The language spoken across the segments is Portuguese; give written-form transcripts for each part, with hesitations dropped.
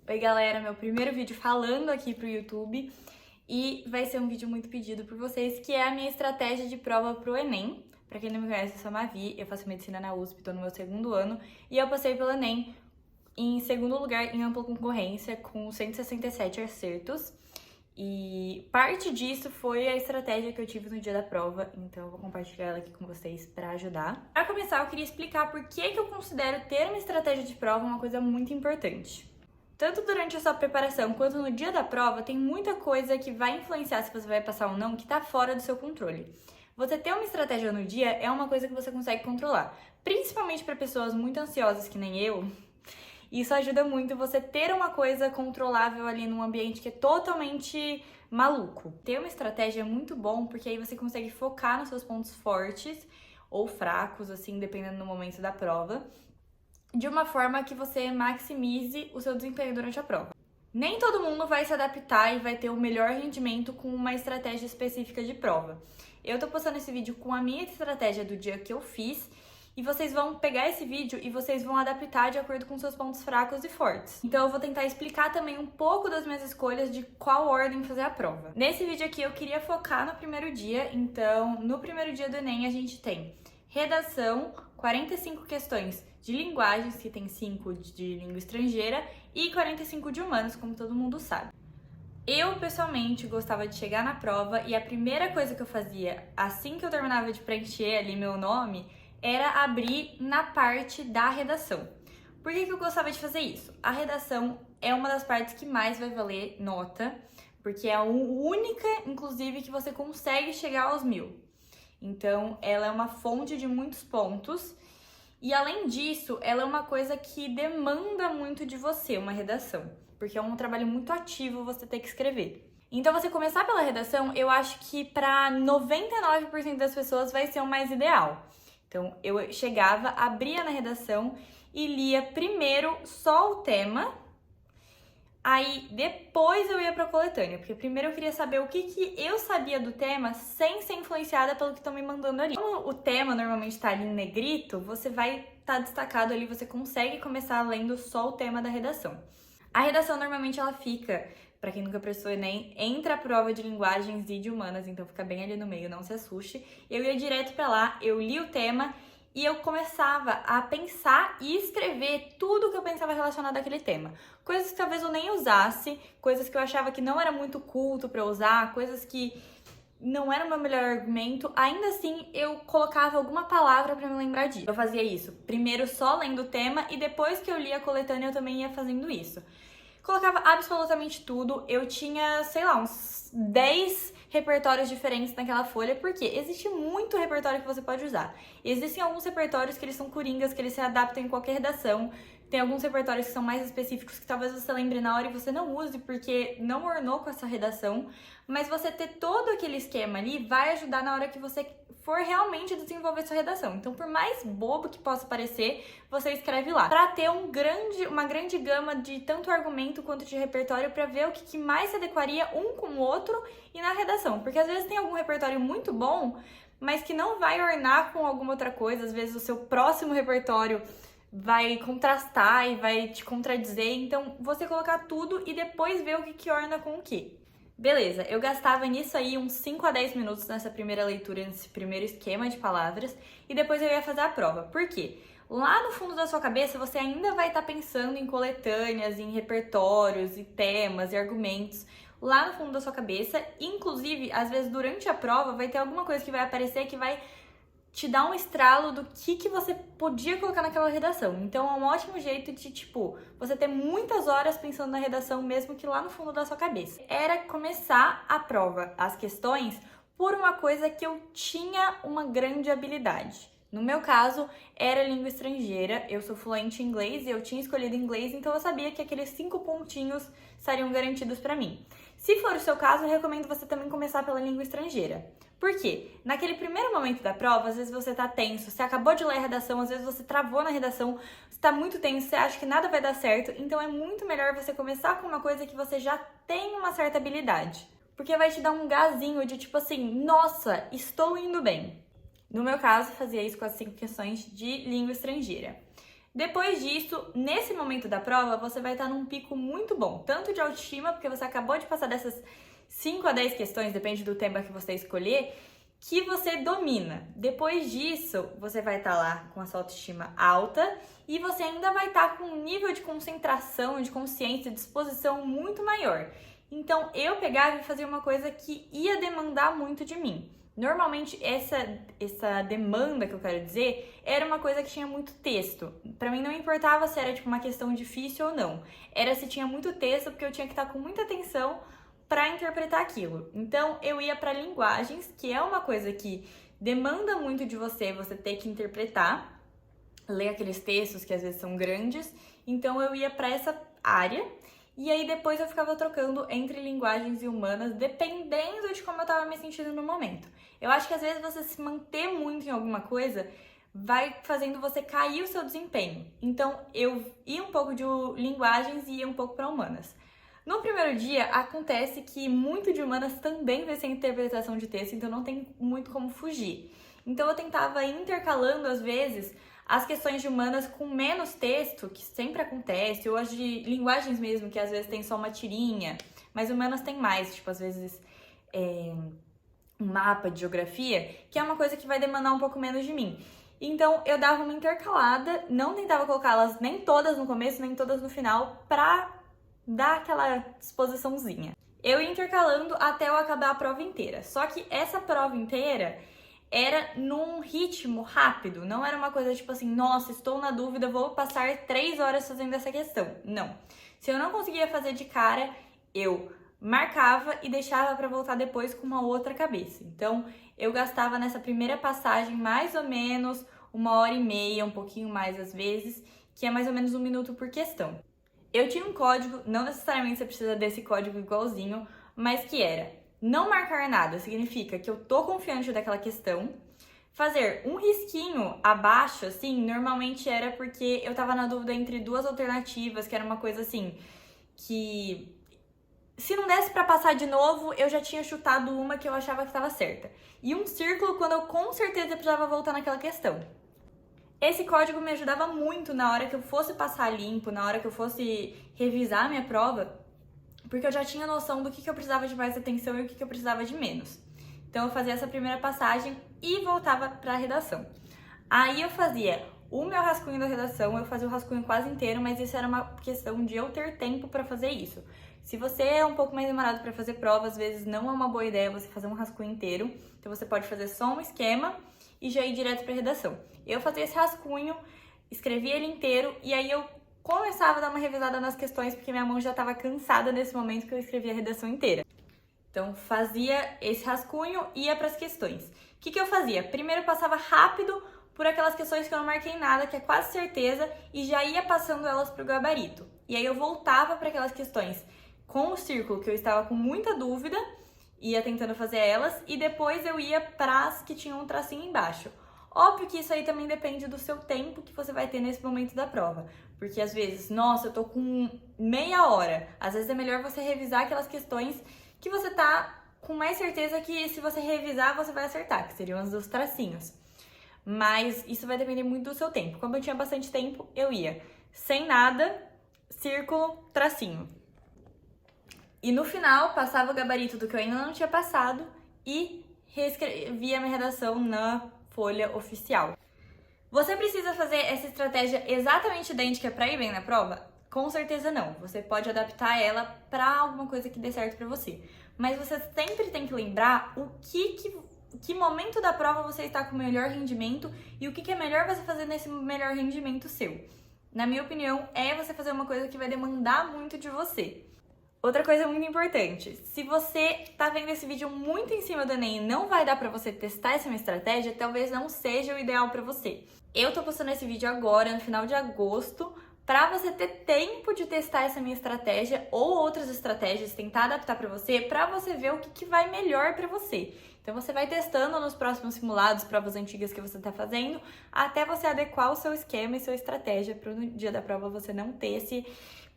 Oi galera, meu primeiro vídeo falando aqui pro YouTube e vai ser um vídeo muito pedido por vocês, que é a minha estratégia de prova pro Enem. Pra quem não me conhece, eu sou a Mavi, eu faço medicina na USP, tô no meu segundo ano e eu passei pelo Enem em segundo lugar em ampla concorrência com 167 acertos. E parte disso foi a estratégia que eu tive no dia da prova, então eu vou compartilhar ela aqui com vocês para ajudar. Para começar, eu queria explicar por que eu considero ter uma estratégia de prova uma coisa muito importante. Tanto durante a sua preparação quanto no dia da prova, tem muita coisa que vai influenciar se você vai passar ou não que tá fora do seu controle. Você ter uma estratégia no dia é uma coisa que você consegue controlar, principalmente para pessoas muito ansiosas que nem eu. Isso ajuda muito você ter uma coisa controlável ali num ambiente que é totalmente maluco. Ter uma estratégia é muito bom porque aí você consegue focar nos seus pontos fortes ou fracos, assim, dependendo do momento da prova, de uma forma que você maximize o seu desempenho durante a prova. Nem todo mundo vai se adaptar e vai ter o melhor rendimento com uma estratégia específica de prova. Eu tô postando esse vídeo com a minha estratégia do dia que eu fiz e vocês vão pegar esse vídeo e vocês vão adaptar de acordo com seus pontos fracos e fortes. Então eu vou tentar explicar também um pouco das minhas escolhas de qual ordem fazer a prova. Nesse vídeo aqui eu queria focar no primeiro dia, então no primeiro dia do Enem a gente tem redação, 45 questões de linguagens, que tem 5 de língua estrangeira e 45 de humanos, como todo mundo sabe. Eu, pessoalmente, gostava de chegar na prova e a primeira coisa que eu fazia assim que eu terminava de preencher ali meu nome era abrir na parte da redação. Por que eu gostava de fazer isso? A redação é uma das partes que mais vai valer nota, porque é a única, inclusive, que você consegue chegar aos 1000. Então, ela é uma fonte de muitos pontos. E além disso, ela é uma coisa que demanda muito de você, uma redação, porque é um trabalho muito ativo você ter que escrever. Então, você começar pela redação, eu acho que para 99% das pessoas vai ser o mais ideal. Então, eu chegava, abria na redação e lia primeiro só o tema, aí depois eu ia para a coletânea, porque primeiro eu queria saber o que eu sabia do tema sem ser influenciada pelo que estão me mandando ali. Como o tema normalmente está ali em negrito, você vai estar destacado ali, você consegue começar lendo só o tema da redação. A redação normalmente ela fica, para quem nunca prestou Enem, entre a prova de linguagens e de humanas, então fica bem ali no meio, não se assuste. Eu ia direto para lá, eu li o tema e eu começava a pensar e escrever tudo que eu pensava relacionado àquele tema. Coisas que talvez eu nem usasse, coisas que eu achava que não era muito culto para usar, coisas que não era o meu melhor argumento, ainda assim eu colocava alguma palavra para me lembrar disso. Eu fazia isso, primeiro só lendo o tema e depois que eu lia a coletânea eu também ia fazendo isso. Colocava absolutamente tudo, eu tinha, sei lá, uns 10 repertórios diferentes naquela folha, porque existe muito repertório que você pode usar. Existem alguns repertórios que eles são coringas, que eles se adaptam em qualquer redação. Tem alguns repertórios que são mais específicos que talvez você lembre na hora e você não use porque não ornou com essa redação. Mas você ter todo aquele esquema ali vai ajudar na hora que você for realmente desenvolver sua redação. Então, por mais bobo que possa parecer, você escreve lá. Para ter uma grande gama de tanto argumento quanto de repertório para ver o que mais se adequaria um com o outro e na redação. Porque às vezes tem algum repertório muito bom, mas que não vai ornar com alguma outra coisa. Às vezes o seu próximo repertório vai contrastar e vai te contradizer. Então, você colocar tudo e depois ver o que orna com o que. Beleza, eu gastava nisso aí uns 5 a 10 minutos nessa primeira leitura, nesse primeiro esquema de palavras, e depois eu ia fazer a prova. Por quê? Lá no fundo da sua cabeça, você ainda vai estar pensando em coletâneas, em repertórios, e temas, e argumentos, lá no fundo da sua cabeça. Inclusive, às vezes, durante a prova, vai ter alguma coisa que vai aparecer que vai te dar um estralo do que você podia colocar naquela redação. Então, é um ótimo jeito de, você ter muitas horas pensando na redação, mesmo que lá no fundo da sua cabeça. Era começar a prova, as questões, por uma coisa que eu tinha uma grande habilidade. No meu caso, era língua estrangeira, eu sou fluente em inglês e eu tinha escolhido inglês, então eu sabia que aqueles 5 pontinhos estariam garantidos para mim. Se for o seu caso, eu recomendo você também começar pela língua estrangeira. Por quê? Naquele primeiro momento da prova, às vezes você tá tenso, você acabou de ler a redação, às vezes você travou na redação, você tá muito tenso, você acha que nada vai dar certo, então é muito melhor você começar com uma coisa que você já tem uma certa habilidade. Porque vai te dar um gazinho de nossa, estou indo bem. No meu caso, fazia isso com as 5 questões de língua estrangeira. Depois disso, nesse momento da prova, você vai estar num pico muito bom, tanto de autoestima, porque você acabou de passar dessas 5 a 10 questões, depende do tema que você escolher, que você domina. Depois disso, você vai estar lá com a sua autoestima alta e você ainda vai estar com um nível de concentração, de consciência, de disposição muito maior. Então, eu pegava e fazia uma coisa que ia demandar muito de mim. Normalmente, essa demanda que eu quero dizer era uma coisa que tinha muito texto. Pra mim não importava se era tipo uma questão difícil ou não. Era se tinha muito texto, porque eu tinha que estar com muita atenção para interpretar aquilo. Então, eu ia para linguagens, que é uma coisa que demanda muito de você, você ter que interpretar, ler aqueles textos que às vezes são grandes. Então, eu ia para essa área. E aí depois eu ficava trocando entre linguagens e humanas, dependendo de como eu tava me sentindo no momento. Eu acho que às vezes você se manter muito em alguma coisa vai fazendo você cair o seu desempenho. Então eu ia um pouco de linguagens e ia um pouco para humanas. No primeiro dia acontece que muito de humanas também vai ser interpretação de texto, então não tem muito como fugir. Então eu tentava ir intercalando às vezes as questões de humanas com menos texto, que sempre acontece, ou as de linguagens mesmo, que às vezes tem só uma tirinha, mas humanas tem mais, tipo, às vezes um mapa de geografia, que é uma coisa que vai demandar um pouco menos de mim. Então, eu dava uma intercalada, não tentava colocá-las nem todas no começo, nem todas no final, pra dar aquela disposiçãozinha. Eu ia intercalando até eu acabar a prova inteira. Só que essa prova inteira era num ritmo rápido, não era uma coisa tipo assim, nossa, estou na dúvida, vou passar 3 horas fazendo essa questão. Não. Se eu não conseguia fazer de cara, eu marcava e deixava para voltar depois com uma outra cabeça. Então, eu gastava nessa primeira passagem mais ou menos 1h30, um pouquinho mais às vezes, que é mais ou menos 1 minuto por questão. Eu tinha um código, não necessariamente você precisa desse código igualzinho, mas que era: não marcar nada significa que eu tô confiante daquela questão. Fazer um risquinho abaixo, assim, normalmente era porque eu tava na dúvida entre 2 alternativas, que era uma coisa assim, que se não desse pra passar de novo, eu já tinha chutado uma que eu achava que tava certa. E um círculo quando eu com certeza precisava voltar naquela questão. Esse código me ajudava muito na hora que eu fosse passar limpo, na hora que eu fosse revisar a minha prova, porque eu já tinha noção do que eu precisava de mais atenção e o que eu precisava de menos. Então eu fazia essa primeira passagem e voltava para a redação. Aí eu fazia o meu rascunho da redação, eu fazia o rascunho quase inteiro, mas isso era uma questão de eu ter tempo para fazer isso. Se você é um pouco mais demorado para fazer prova, às vezes não é uma boa ideia você fazer um rascunho inteiro. Então você pode fazer só um esquema e já ir direto para a redação. Eu fazia esse rascunho, escrevia ele inteiro e aí eu começava a dar uma revisada nas questões, porque minha mão já estava cansada nesse momento que eu escrevia a redação inteira. Então, fazia esse rascunho e ia para as questões. O que eu fazia? Primeiro, eu passava rápido por aquelas questões que eu não marquei nada, que é quase certeza, e já ia passando elas para o gabarito. E aí eu voltava para aquelas questões com o círculo, que eu estava com muita dúvida, ia tentando fazer elas, e depois eu ia para as que tinham um tracinho embaixo. Óbvio que isso aí também depende do seu tempo que você vai ter nesse momento da prova. Porque às vezes, nossa, eu tô com meia hora. Às vezes é melhor você revisar aquelas questões que você tá com mais certeza que se você revisar, você vai acertar, que seriam as dos tracinhos. Mas isso vai depender muito do seu tempo. Como eu tinha bastante tempo, eu ia sem nada, círculo, tracinho. E no final, passava o gabarito do que eu ainda não tinha passado e reescrevia minha redação na folha oficial. Você precisa fazer essa estratégia exatamente idêntica para ir bem na prova? Com certeza não. Você pode adaptar ela para alguma coisa que dê certo para você. Mas você sempre tem que lembrar que momento da prova você está com o melhor rendimento e o que é melhor você fazer nesse melhor rendimento seu. Na minha opinião, é você fazer uma coisa que vai demandar muito de você. Outra coisa muito importante, se você tá vendo esse vídeo muito em cima do Enem e não vai dar pra você testar essa minha estratégia, talvez não seja o ideal pra você. Eu tô postando esse vídeo agora, no final de agosto, pra você ter tempo de testar essa minha estratégia ou outras estratégias, tentar adaptar pra você ver o que vai melhor pra você. Então você vai testando nos próximos simulados, provas antigas que você tá fazendo, até você adequar o seu esquema e sua estratégia para no dia da prova você não ter esse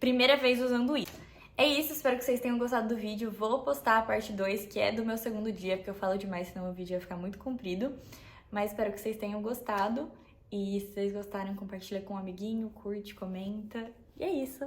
primeira vez usando isso. É isso, espero que vocês tenham gostado do vídeo. Vou postar a parte 2, que é do meu segundo dia, porque eu falo demais, senão o vídeo ia ficar muito comprido. Mas espero que vocês tenham gostado E se vocês gostaram, compartilha com um amiguinho, curte, comenta. E é isso.